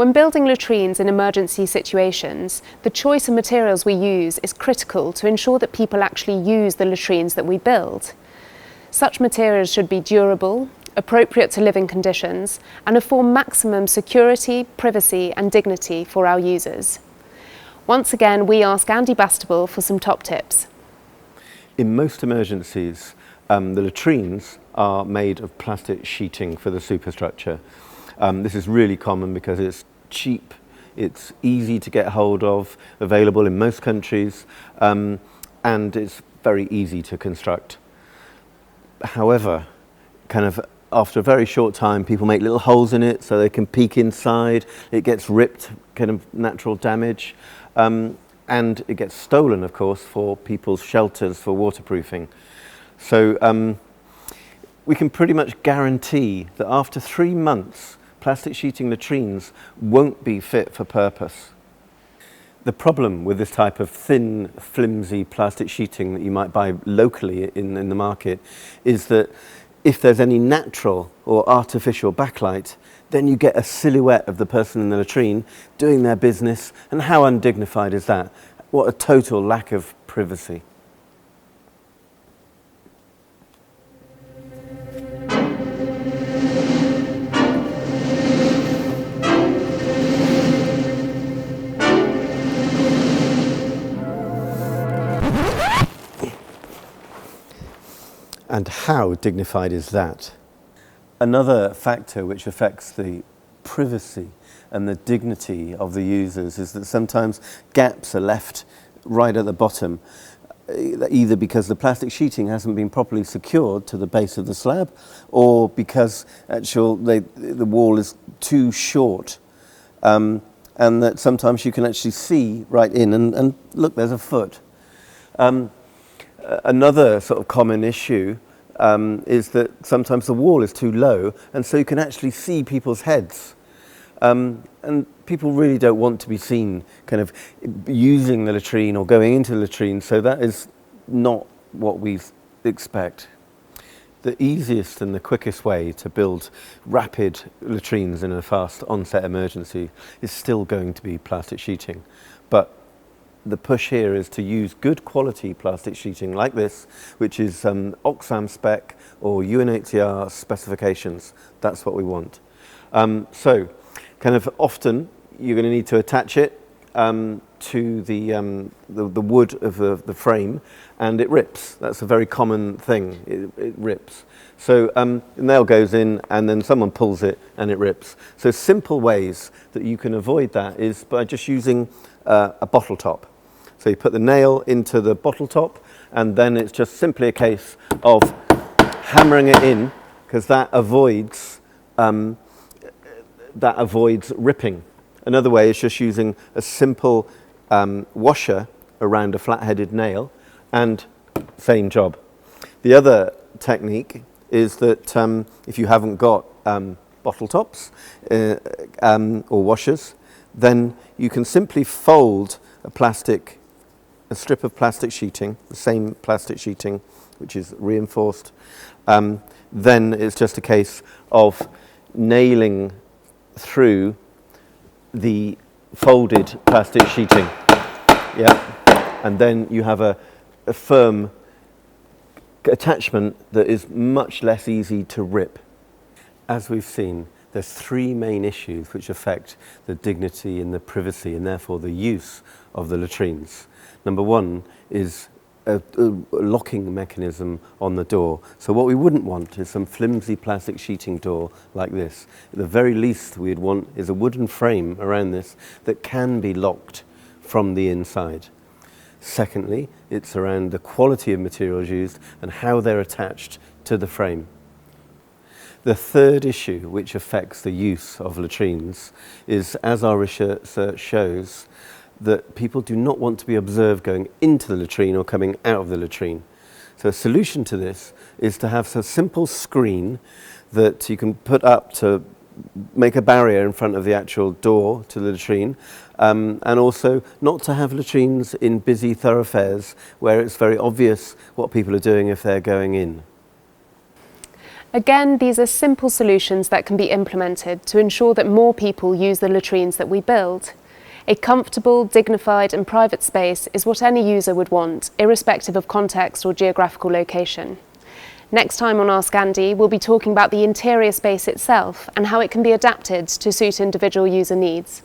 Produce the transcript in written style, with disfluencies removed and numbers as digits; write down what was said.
When building latrines in emergency situations, the choice of materials we use is critical to ensure that people actually use the latrines that we build. Such materials should be durable, appropriate to living conditions, and afford maximum security, privacy and dignity for our users. Once again, we ask Andy Bastable for some top tips. In most emergencies, the latrines are made of plastic sheeting for the superstructure. This is really common because it's cheap, it's easy to get hold of, available in most countries, and it's very easy to construct. However, after a very short time, people make little holes in it so they can peek inside. It gets ripped, natural damage, and it gets stolen, of course, for people's shelters for waterproofing. So we can pretty much guarantee that after 3 months, plastic sheeting latrines won't be fit for purpose. The problem with this type of thin, flimsy plastic sheeting that you might buy locally in the market is that if there's any natural or artificial backlight, then you get a silhouette of the person in the latrine doing their business, and how undignified is that? What a total lack of privacy. And how dignified is that? Another factor which affects the privacy and the dignity of the users is that sometimes gaps are left right at the bottom, either because the plastic sheeting hasn't been properly secured to the base of the slab, or because the wall is too short, and that sometimes you can actually see right in and look, there's a foot. Another sort of common issue is that sometimes the wall is too low, and so you can actually see people's heads. And people really don't want to be seen using the latrine or going into the latrine, so that is not what we expect. The easiest and the quickest way to build rapid latrines in a fast onset emergency is still going to be plastic sheeting. But the push here is to use good quality plastic sheeting like this, which is Oxfam spec or UNHCR specifications. That's what we want. So often you're going to need to attach it to the wood of the frame, and it rips. That's a very common thing. It rips. So a nail goes in and then someone pulls it and it rips. So simple ways that you can avoid that is by just using a bottle top. So you put the nail into the bottle top, and then it's just simply a case of hammering it in, because that avoids ripping. Another way is just using a simple washer around a flat-headed nail, and same job. The other technique is that if you haven't got bottle tops or washers, then you can simply fold a strip of plastic sheeting, the same plastic sheeting, which is reinforced. Then it's just a case of nailing through the folded plastic sheeting. Yeah, and then you have a firm attachment that is much less easy to rip. As we've seen, there's 3 main issues which affect the dignity and the privacy and therefore the use of the latrines. Number 1 is a locking mechanism on the door. So what we wouldn't want is some flimsy plastic sheeting door like this. At the very least we'd want is a wooden frame around this that can be locked from the inside. Secondly, it's around the quality of materials used and how they're attached to the frame. The third issue which affects the use of latrines is, as our research shows, that people do not want to be observed going into the latrine or coming out of the latrine. So a solution to this is to have a simple screen that you can put up to make a barrier in front of the actual door to the latrine, and also not to have latrines in busy thoroughfares where it's very obvious what people are doing if they're going in. Again, these are simple solutions that can be implemented to ensure that more people use the latrines that we build. A comfortable, dignified and private space is what any user would want, irrespective of context or geographical location. Next time on Ask Andy, we'll be talking about the interior space itself and how it can be adapted to suit individual user needs.